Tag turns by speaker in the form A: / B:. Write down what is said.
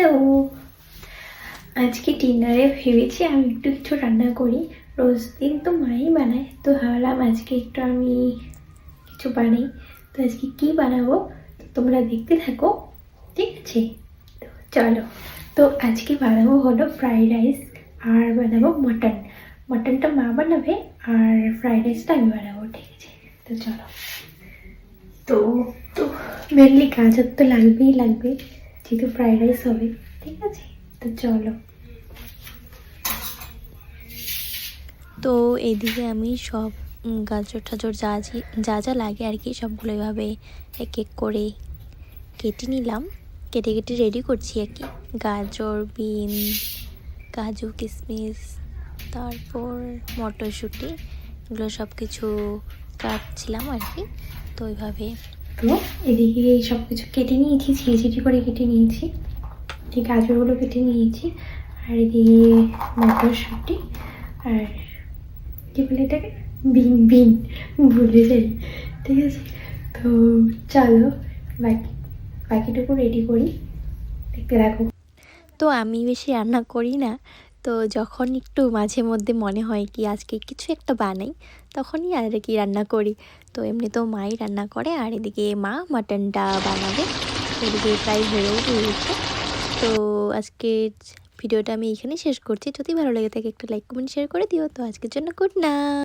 A: Hello, আজকে ডিনারে ভেবেছি আমি একটু কিছু রান্না করি। রোজ দিন তো মাই বানায়, তো ভাবলাম আজকে একটু আমি কিছু বানাই। তো আজকে কি বানাবো তো তোমরা দেখতে থাকো, ঠিক আছে? তো চলো, তো আজকে বানাবো হলো ফ্রাইড রাইস আর বানাবো মটন। মটনটা মা বানাবে আর ফ্রাইড রাইসটা আমি বানাবো, ঠিক আছে? তো চলো। তো তো মেনলি গাজর তো লাগবে যেহেতু ফ্রাইড রাইস হবে, ঠিক আছে? তো চলো।
B: তো এইদিকে আমি সব গাজর টাজর যা যা লাগে আর কি সবগুলো এভাবে এক এক করে কেটে নিলাম। কেটে কেটে রেডি করছি আর কি। গাজর, বিন, কাজু, কিশমিশ, তারপর মটরশুঁটি, এগুলো সব কিছু কাটছিলাম আর কি। তো ওইভাবে
A: তো এদিকে সব কিছু কেটে নিয়েছি, ছিঁড়ি করে কেটে নিয়েছি। এই গাজরগুলো কেটে নিয়েছি, আর এদিকে মটরশুঁটি আর কি বলে এটাকে, বিন বিন ভুলে যাই, ঠিক আছে? তো চলো বাকিটুকু রেডি করি, দেখতে রাখো।
B: তো আমি বেশি রান্না করি না। তো যখন একটু মাঝে মধ্যে মনে হয় কি আজকে কিছু একটা বানাই, তখনই আর কি রান্না করি। তো এমনি তো মাই রান্না করে, আর এদিকে মা মাটনটা বানাবে। এদিকে প্রায় হয়েও গিয়েছে। তো আজকে ভিডিওটা আমি এখানেই শেষ করছি। যদি ভালো লেগে থাকে একটা লাইক কমেন্ট শেয়ার করে দিও। তো আজকের জন্য গুড নাইট।